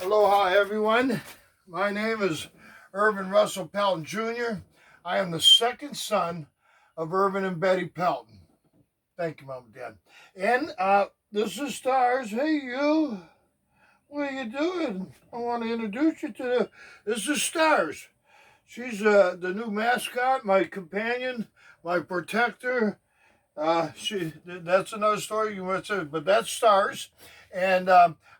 Aloha, everyone. My name is Irvin Russell Pelton Jr. I am the second son of Irvin and Betty Pelton. Thank you, Mom and Dad. And this is Stars. Hey, you. What are you doing? I want to introduce you to this is Stars. She's the new mascot, my companion, my protector. That's another story you want to say, but that's Stars. And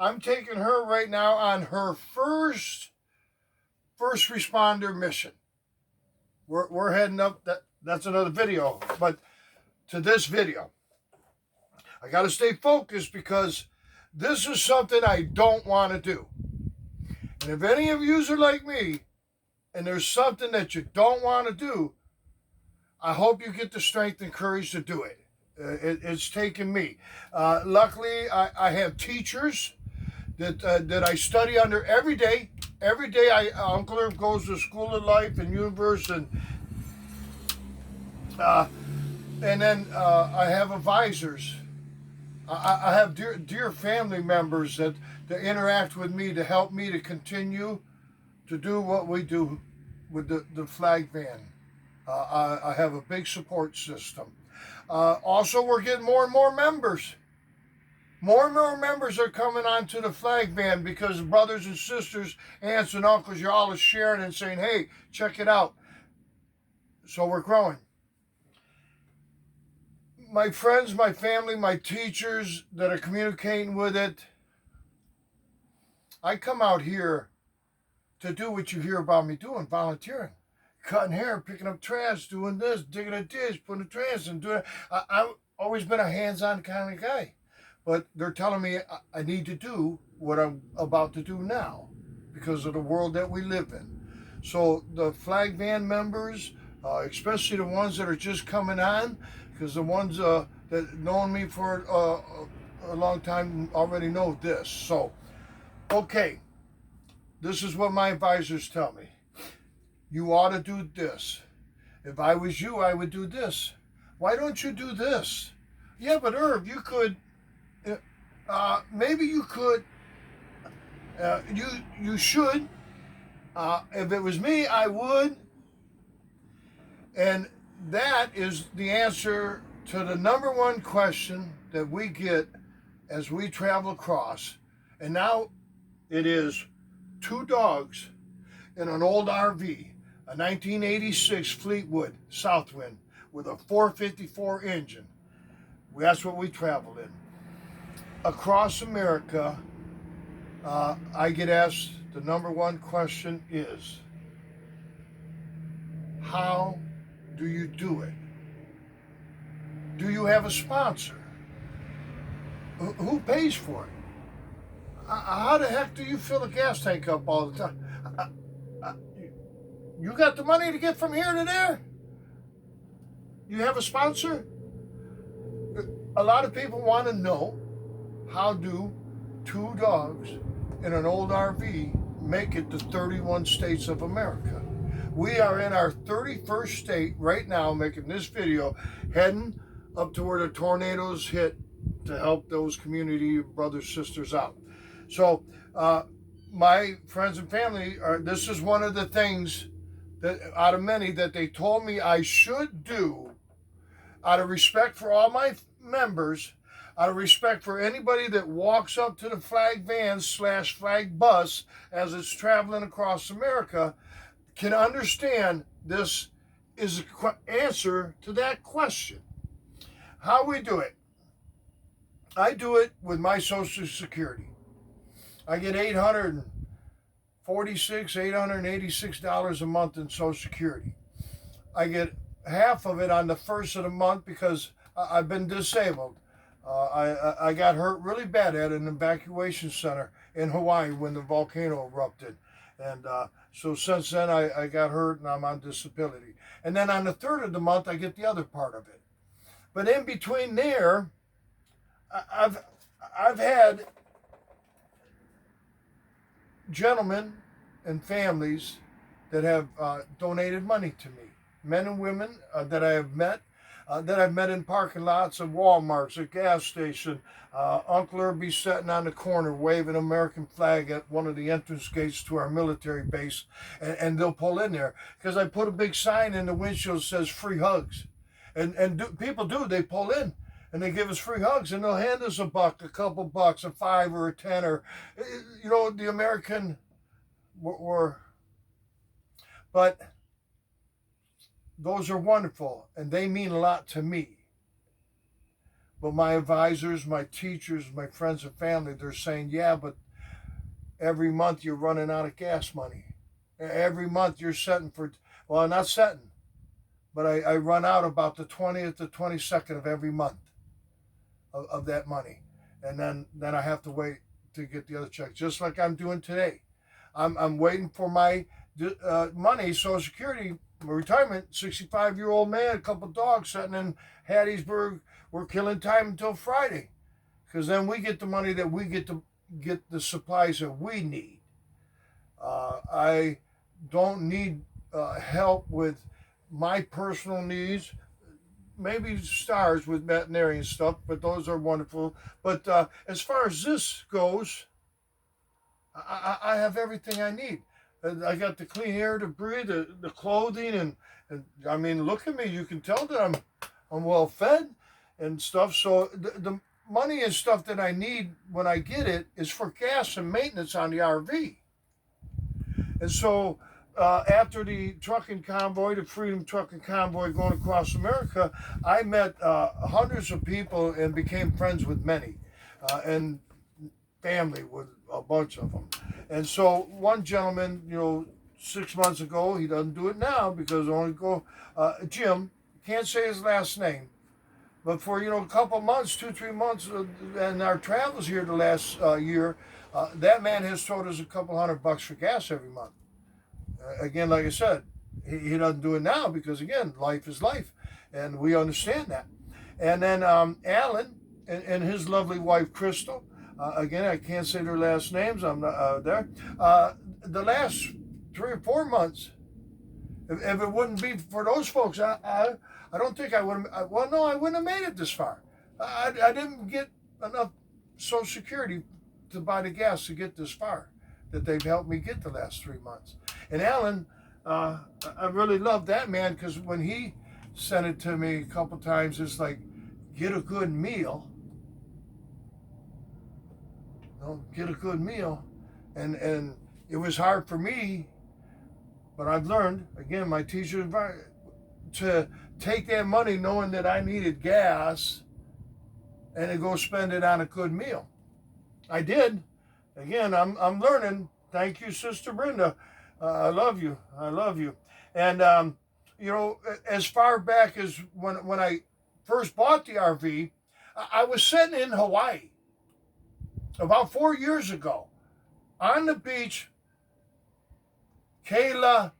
I'm taking her right now on her first responder mission. We're heading up. That's another video, but to this video, I got to stay focused because this is something I don't want to do. And if any of you are like me, and there's something that you don't want to do, I hope you get the strength and courage to do it. It's taken me. Luckily, I have teachers that I study under every day. Every day, Unko Irv goes to School of Life and Universe, and then I have advisors. I have dear family members that interact with me to help me to continue to do what we do with the Flagvan. I have a big support system. Also, we're getting more and more members. More and more members are coming onto the Flagvan because brothers and sisters, aunts and uncles, you're all sharing and saying, hey, check it out. So we're growing. My friends, my family, my teachers that are communicating with it, I come out here to do what you hear about me doing, volunteering. Cutting hair, picking up trash, doing this, digging a ditch, putting the trash in, doing it. I've always been a hands-on kind of guy. But they're telling me I need to do what I'm about to do now because of the world that we live in. So the Flagvan members, especially the ones that are just coming on, because the ones that known me for a long time already know this. So, okay, this is what my advisors tell me. You ought to do this. If I was you, I would do this. Why don't you do this? Yeah, but Irv, you could. Maybe you could. You should. If it was me, I would. And that is the answer to the number one question that we get as we travel across. And now it is 2 dogs in an old RV. A 1986 Fleetwood Southwind with a 454 engine. That's what we traveled in. Across America, I get asked the number one question is, how do you do it? Do you have a sponsor? Who pays for it? How the heck do you fill a gas tank up all the time? You got the money to get from here to there? You have a sponsor? A lot of people want to know, how do 2 dogs in an old RV make it to 31 states of America? We are in our 31st state right now making this video, heading up to where the tornadoes hit to help those community brothers, sisters out. So my friends and family, this is one of the things that out of many that they told me I should do out of respect for all my members, out of respect for anybody that walks up to the Flagvan / Flagbus as it's traveling across America, can understand this is an answer to that question. How we do it? I do it with my Social Security. I get $886 a month in Social Security. I get half of it on the first of the month because I've been disabled. I got hurt really bad at an evacuation center in Hawaii when the volcano erupted. And so since then I got hurt and I'm on disability. And then on the third of the month I get the other part of it. But in between there, I've had gentlemen and families that have donated money to me, men and women that I have met. that I've met in parking lots of Walmarts, a gas station. Uncle Irv be sitting on the corner waving American flag at one of the entrance gates to our military base, and they'll pull in there because I put a big sign in the windshield that says free hugs. People do, they pull in and they give us free hugs, and they'll hand us a buck, a couple bucks, a 5 or a 10, or, the American were, but those are wonderful and they mean a lot to me. But my advisors, my teachers, my friends and family, they're saying, yeah, but every month you're running out of gas money. Every month you're setting for, well, not setting, but I run out about the 20th to 22nd of every month of that money. And then I have to wait to get the other check, just like I'm doing today. I'm waiting for my money, Social Security, retirement. 65-year-old man, a couple dogs sitting in Hattiesburg. We're killing time until Friday, because then we get the money that we get to get the supplies that we need. I don't need help with my personal needs. Maybe stars with veterinarian stuff, but those are wonderful. But as far as this goes, I have everything I need. I got the clean air to breathe, the clothing, and I mean, look at me. You can tell that I'm well fed and stuff. So the money and stuff that I need when I get it is for gas and maintenance on the RV. And so after the trucking convoy, the Freedom Trucking Convoy going across America, I met hundreds of people and became friends with many, and family with a bunch of them. And so one gentleman, 6 months ago, he doesn't do it now because Jim, can't say his last name, but for a couple months, 2-3 months, and our travels here the last year, that man has told us a couple $100 for gas every month. Again, like I said, he doesn't do it now because, again, life is life, and we understand that. And then Alan and his lovely wife, Crystal, again, I can't say their last names. I'm not there. The last 3 or 4 months, if it wouldn't be for those folks, I don't think I would have. Well, no, I wouldn't have made it this far. I didn't get enough Social Security to buy the gas to get this far that they've helped me get the last 3 months. And Alan, I really love that man, because when he sent it to me a couple times, it's like, get a good meal. Get a good meal. And it was hard for me, but I've learned, again, my teacher, to take that money knowing that I needed gas and to go spend it on a good meal. I did. Again, I'm learning. Thank you, Sister Brenda. I love you. I love you. And, as far back as when I first bought the RV, I was sitting in Hawaii about 4 years ago on the beach, Kayla,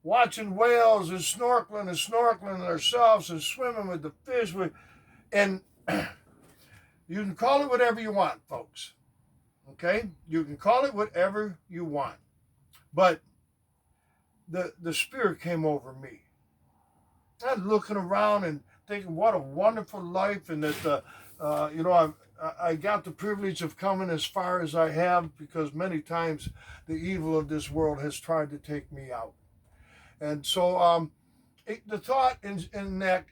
watching whales and snorkeling ourselves and swimming with the fish. And you can call it whatever you want, folks. Okay? You can call it whatever you want. But the Spirit came over me. I was looking around and thinking, what a wonderful life, and that, I got the privilege of coming as far as I have, because many times the evil of this world has tried to take me out. And so the thought in that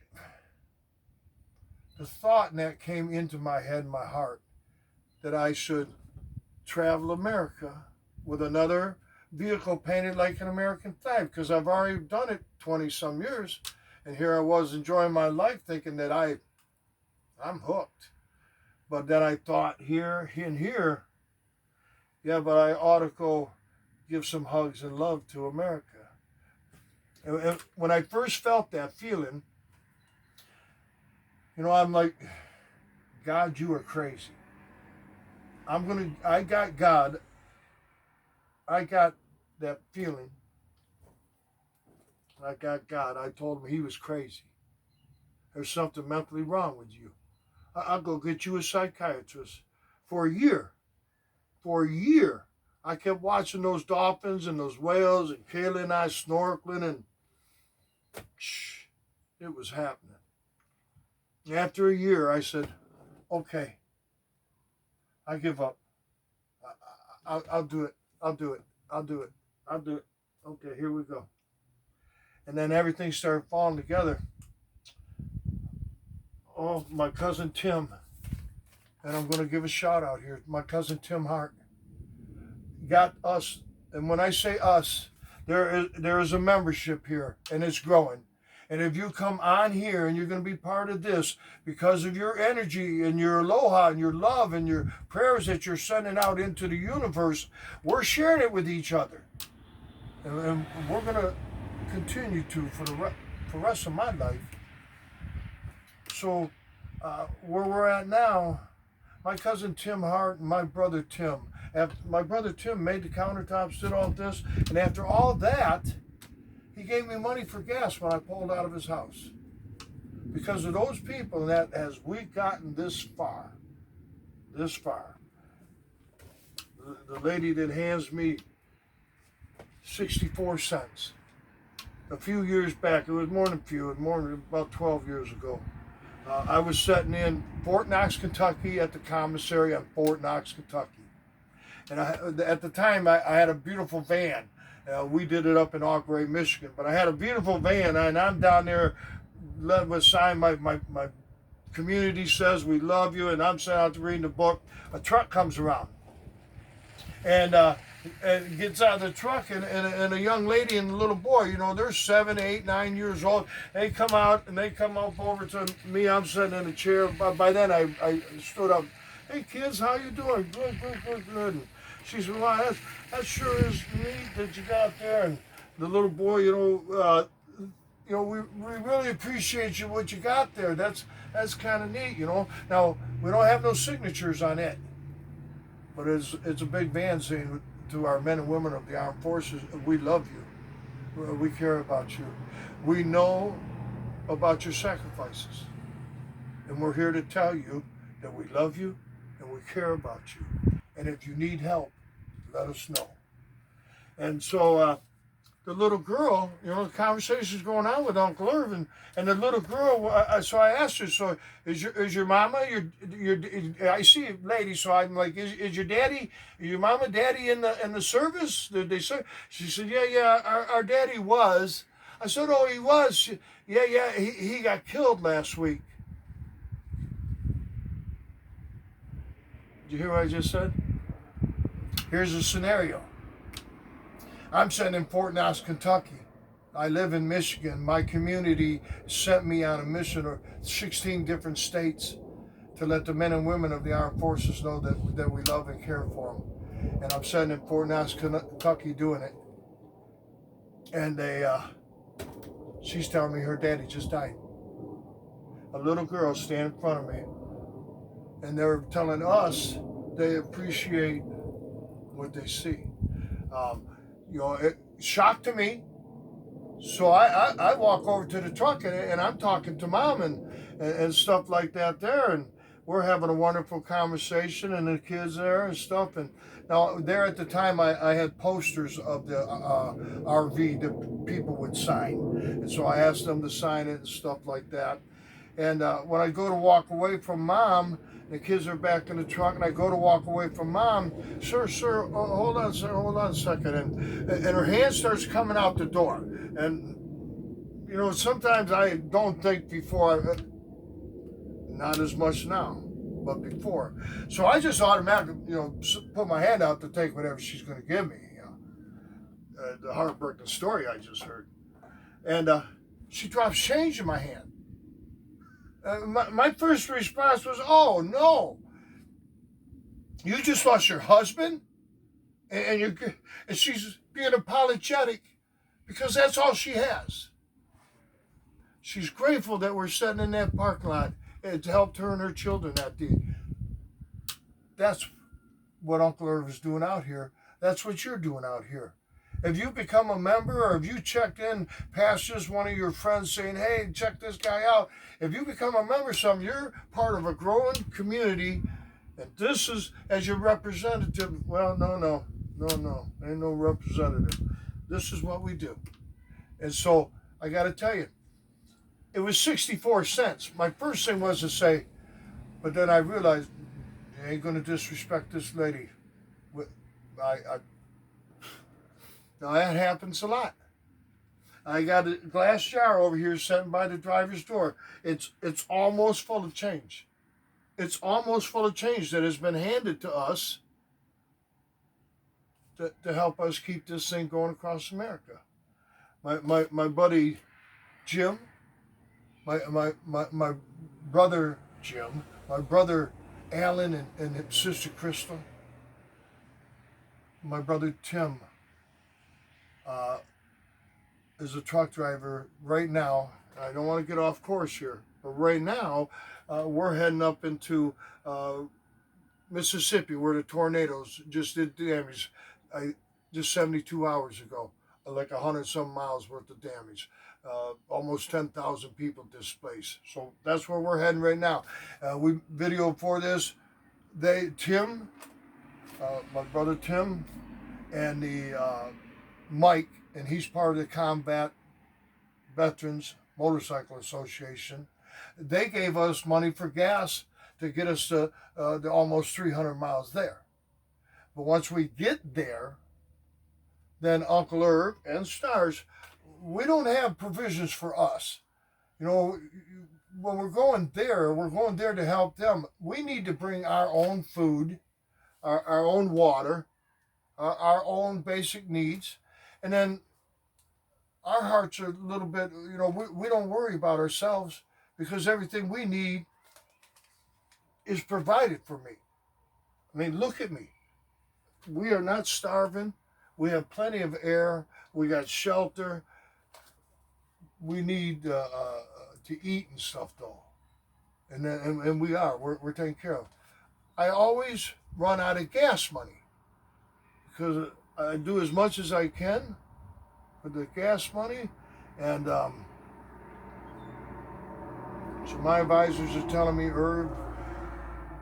came into my head and my heart, that I should travel America with another vehicle painted like an American flag, because I've already done it 20 some years, and here I was enjoying my life thinking that I'm hooked. But then I thought, here, yeah, but I ought to go give some hugs and love to America. And when I first felt that feeling, I'm like, God, you are crazy. I got God. I got that feeling. I got God. I told him he was crazy. There's something mentally wrong with you. I'll go get you a psychiatrist. For a year. I kept watching those dolphins and those whales, and Kayla and I snorkeling, and it was happening. After a year, I said, okay, I give up. I'll do it. I'll do it. I'll do it. I'll do it. Okay, here we go. And then everything started falling together. Oh, my cousin Tim, and I'm going to give a shout out here. My cousin Tim Hart got us, and when I say us, there is a membership here, and it's growing. And if you come on here and you're going to be part of this because of your energy and your aloha and your love and your prayers that you're sending out into the universe, we're sharing it with each other. And we're going to continue to for the rest of my life. So where we're at now, my cousin Tim Hart and my brother Tim, my brother Tim made the countertops, did all this, and after all that, he gave me money for gas when I pulled out of his house. Because of those people, that as we've gotten this far, the lady that hands me 64 cents, a few years back, it was more than a few, it was more than about 12 years ago, I was sitting in Fort Knox, Kentucky at the commissary on Fort Knox, Kentucky. And at the time, I had a beautiful van. We did it up in Oak Ray, Michigan. But I had a beautiful van, and I'm down there, led with sign. My community says, we love you, and I'm sent out to read the book. A truck comes around. And gets out of the truck, and a young lady and a little boy, you know, they're 7, 8, 9 years old. They come out, and they come up over to me. I'm sitting in a chair. By then, I stood up. Hey, kids, how you doing? Good. And she said, well, that sure is neat that you got there. And the little boy, we really appreciate you, what you got there. That's kind of neat, you know. Now, we don't have no signatures on it, but it's a big van saying to our men and women of the armed forces, we love you. We care about you. We know about your sacrifices. And we're here to tell you that we love you and we care about you. And if you need help, let us know. And so the little girl, the conversation's going on with Uncle Irv, and the little girl, so I asked her, so is your mama, I see a lady, so I'm like, is your daddy, your mama, daddy in the service? Did they say? She said, yeah, our daddy was. I said, oh, he was? Yeah, he got killed last week. Did you hear what I just said? Here's a scenario. I'm sitting in Fort Knox, Kentucky. I live in Michigan. My community sent me on a mission of 16 different states to let the men and women of the armed forces know that we love and care for them. And I'm sitting in Fort Knox, Kentucky doing it. And she's telling me her daddy just died. A little girl standing in front of me. And they're telling us they appreciate what they see. It shocked to me. So I walk over to the truck and I'm talking to Mom and stuff like that there, and we're having a wonderful conversation, and the kids there and stuff. And now there at the time I had posters of the RV that people would sign, and so I asked them to sign it and stuff like that. And when I go to walk away from Mom, the kids are back in the truck, and I go to walk away from Mom. Sir, hold on a second. And her hand starts coming out the door. And, sometimes I don't think before, not as much now, but before. So I just automatically, put my hand out to take whatever she's going to give me. The heartbreaking story I just heard. And she drops change in my hand. My first response was, oh, no. You just lost your husband? And she's being apologetic because that's all she has. She's grateful that we're sitting in that parking lot and to help her and her children that day. That's what Uncle Irv is doing out here. That's what you're doing out here. If you become a member, or if you checked in past just one of your friends saying, hey, check this guy out. If you become a member of you're part of a growing community, and this is as your representative. Well, no, ain't no representative. This is what we do. And so I got to tell you, it was 64 cents. My first thing was to say, but then I realized, you ain't going to disrespect this lady. Now that happens a lot. I got a glass jar over here sitting by the driver's door. It's almost full of change. It's almost full of change that has been handed to us to help us keep this thing going across America. My buddy Jim, my brother Jim, my brother Alan and sister Crystal, my brother Tim is a truck driver right now. I don't want to get off course here, but right now we're heading up into Mississippi where the tornadoes just did damage. Just 72 hours ago, like 100-some miles worth of damage. Almost 10,000 people displaced. So that's where we're heading right now. We videoed for this. Tim, my brother Tim, and the Mike, and he's part of the Combat Veterans Motorcycle Association. They gave us money for gas to get us to the almost 300 miles there. But once we get there, then Unko Irv and Stars, we don't have provisions for us. You know, when we're going there to help them. We need to bring our own food, our own water, our own basic needs. And then our hearts are a little bit, you know, we don't worry about ourselves because everything we need is provided for me. I mean, look at me. We are not starving. We have plenty of air. We got shelter. We need to eat and stuff, though. And we are. We're taken care of. I always run out of gas money because I do as much as I can with the gas money. And so my advisors are telling me, Irv,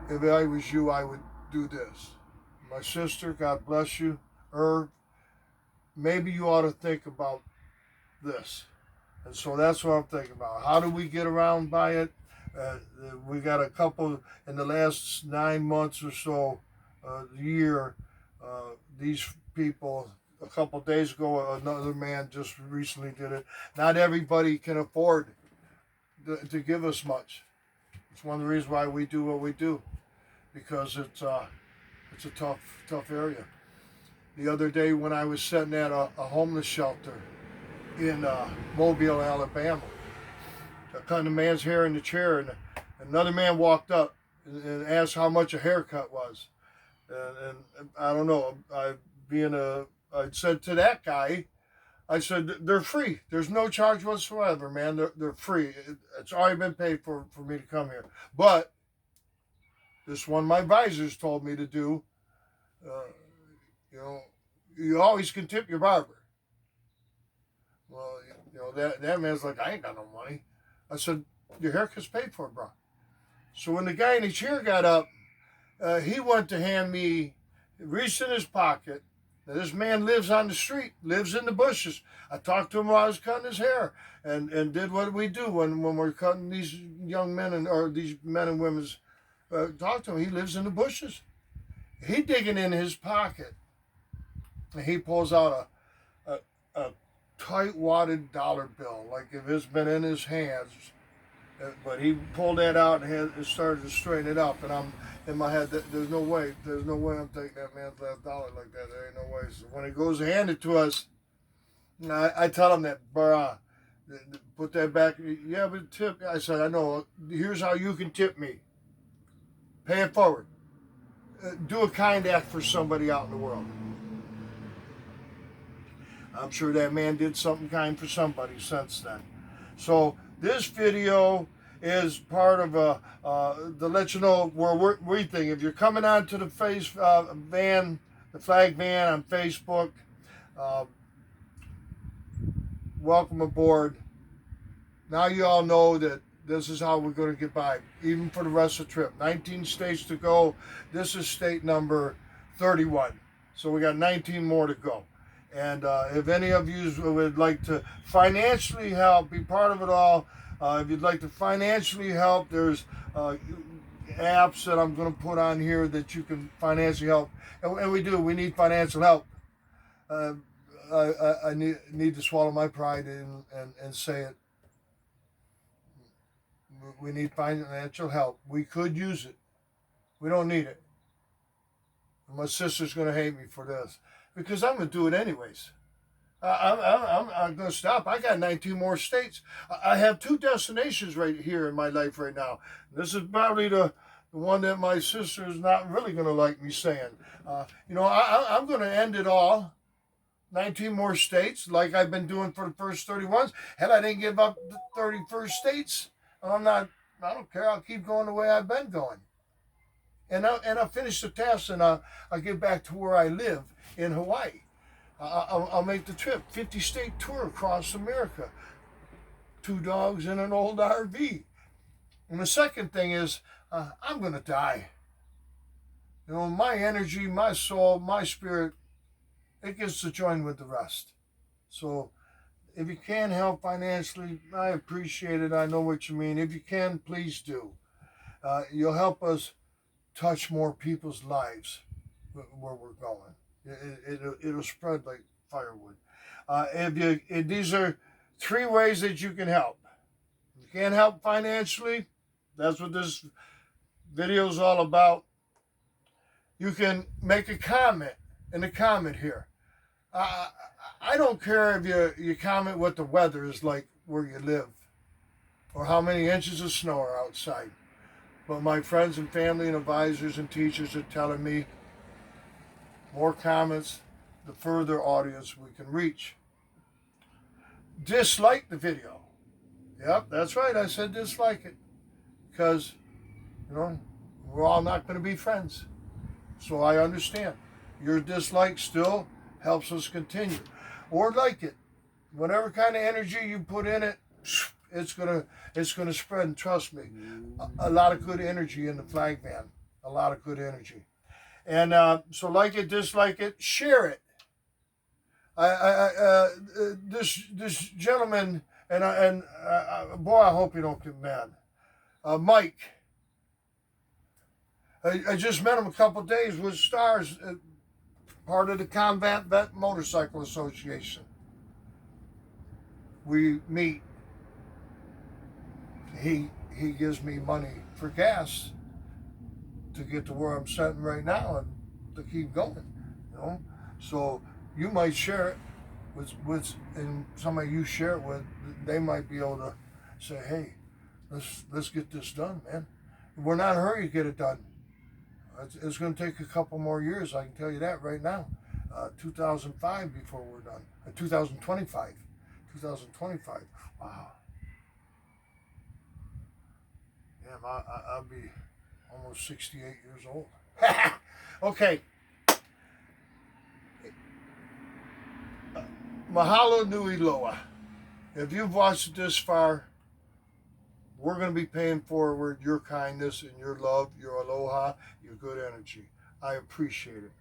if I was you, I would do this. My sister, God bless you, Irv, maybe you ought to think about this. And so that's what I'm thinking about. How do we get around by it? We got a couple in the last 9 months or so, year. These people, a couple days ago, another man just recently did it. Not everybody can afford to give us much. It's one of the reasons why we do what we do, because it's a tough area. The other day when I was sitting at a homeless shelter in Mobile, Alabama, I cut the man's hair in the chair, and another man walked up and asked how much a haircut was. And I don't know, I said to that guy, I said, they're free. There's no charge whatsoever, man. They're free. It's already been paid for me to come here. But this one my advisors told me to do, you know, you always can tip your barber. Well, you know, that man's like, I ain't got no money. I said, your haircut's paid for, bro. So when the guy in the chair got up, he went to hand me, reached in his pocket. Now, this man lives on the street, lives in the bushes. I talked to him while I was cutting his hair, and did what we do when we're cutting these young men or these men and women's. Talk to him. He lives in the bushes. He digging in his pocket, and he pulls out a tight wadded dollar bill, like if it's been in his hands. But he pulled that out and started to straighten it up, and I'm in my head, there's no way I'm taking that man's last dollar like that. There ain't no way. So when he goes to hand it to us, I tell him that, bruh, put that back. Yeah, but tip. I said, I know. Here's how you can tip me. Pay it forward. Do a kind act for somebody out in the world. I'm sure that man did something kind for somebody since then. So this video is part of to let you know where we think. If you're coming on to the Flagvan on Facebook, welcome aboard. Now you all know that this is how we're going to get by, even for the rest of the trip. 19 states to go. This is state number 31. So we got 19 more to go. And if any of you would like to financially help, be part of it all, If you'd like to financially help, there's apps that I'm going to put on here that you can financially help. And we do. We need financial help. I need to swallow my pride and say it. We need financial help. We could use it. We don't need it. My sister's going to hate me for this because I'm going to do it anyways. I'm going to stop. I got 19 more states. I have 2 destinations right here in my life right now. This is probably the one that my sister is not really going to like me saying. I'm going to end it all. 19 more states like I've been doing for the first 31s. Hell, I didn't give up the 31st states. I don't care. I'll keep going the way I've been going. And I'll finish the test and I'll get back to where I live in Hawaii. I'll make the trip, 50-state tour across America. 2 dogs in an old RV. And the second thing is, I'm going to die. My energy, my soul, my spirit, it gets to join with the rest. So if you can help financially, I appreciate it. I know what you mean. If you can, please do. You'll help us touch more people's lives where we're going. It'll spread like firewood. These are 3 ways that you can help. If you can't help financially, that's what this video is all about. You can make a comment in the comment here. I don't care if you comment what the weather is like where you live or how many inches of snow are outside. But my friends and family and advisors and teachers are telling me more comments, the further audience we can reach. Dislike the video. Yep, that's right. I said dislike it. Because, we're all not going to be friends. So I understand. Your dislike still helps us continue. Or like it. Whatever kind of energy you put in it, it's gonna spread. And trust me, a lot of good energy in the Flagvan. A lot of good energy. And so like it, dislike it, share it. This gentleman and boy, I hope you don't get mad. Mike. I just met him a couple days with Stars, part of the Combat Vet Motorcycle Association. We meet. He gives me money for gas to get to where I'm sitting right now and to keep going. So you might share it with and somebody you share it with, they might be able to say, hey, let's get this done, man. We're not in a hurry to get it done. It's going to take a couple more years, I can tell you that right now. 2005 before we're done. 2025. 2025. Wow. Yeah, I'll be almost 68 years old. Okay. Mahalo nui loa. If you've watched it this far, we're going to be paying forward your kindness and your love, your aloha, your good energy. I appreciate it.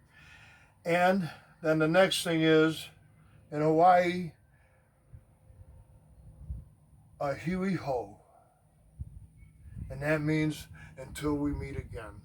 And then the next thing is, in Hawaii, a hui ho. And that means until we meet again.